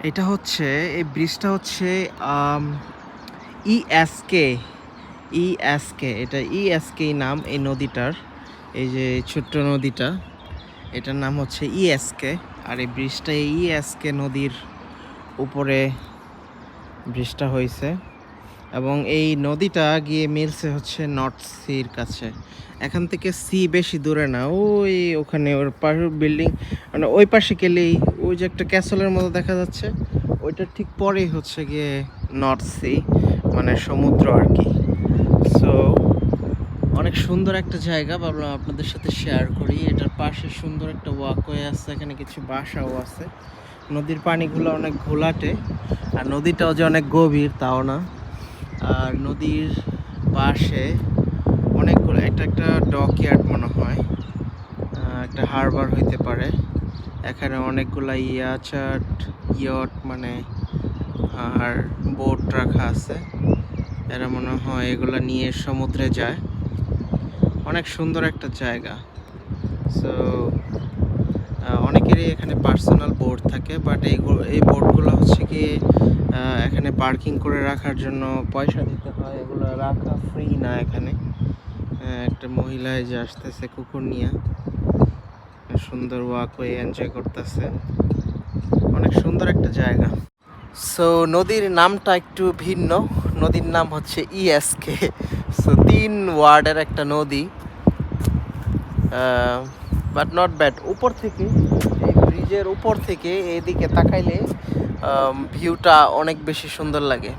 এটা হচ্ছে এই ব্রিজটা হচ্ছে ইএসকে ইএসকে এটা ইএসকে নাম এই নদীটার। এই যে ছোট্ট নদীটা, এটার নাম হচ্ছে ইএসকে। আর এই ব্রিজটা ইএসকে নদীর উপরে ব্রিজটা হয়েছে এবং এই নদীটা গিয়ে মিলছে হচ্ছে নর্থ সির কাছে। এখান থেকে সি বেশি দূরে না, ওই ওখানে ওর পাশে বিল্ডিং, মানে ওই পাশে গেলেই ওই যে একটা ক্যাসেলের মতো দেখা যাচ্ছে, ওইটার ঠিক পরেই হচ্ছে গিয়ে নর্থ সি, মানে সমুদ্র আর কি। সো অনেক সুন্দর একটা জায়গা, ভাবলাম আপনাদের সাথে শেয়ার করি। এটার পাশে সুন্দর একটা ওয়াকওয়ে আছে, এখানে কিছু বাসাও আছে। নদীর পানিগুলো অনেক ঘোলাটে, আর নদীটাও যে অনেক গভীর তাও না। আর নদীর পাশে অনেকগুলো, একটা ডকইয়ার্ড মনে হয়, একটা হারবার হইতে পারে। এখানে অনেকগুলা ইয়ট মানে আর বোট রাখা আছে। এরা মনে হয় এগুলা নিয়ে সমুদ্রে যায়। অনেক সুন্দর একটা জায়গা। সো অনেকেরই এখানে পার্সোনাল বোট থাকে, বাট এই বোটগুলো হচ্ছে কি এখানে পার্কিং করে রাখার জন্য পয়সা দিতে হয়, এগুলো রাখা ফ্রি না এখানে। একটা মহিলা যে আসতেছে কুকুর নিয়ে, সুন্দর ওয়াকওয়ে এনজয় করতেছে। অনেক সুন্দর একটা জায়গা। সো নদীর নামটা একটু ভিন্ন, নদীর নাম হচ্ছে ইএসকে। সো 3 ওয়ার্ডের একটা নদী, বাট নট ব্যাড। উপর থেকে, এই ব্রিজের উপর থেকে এদিকে তাকাইলে ভিউটা অনেক বেশি সুন্দর লাগে।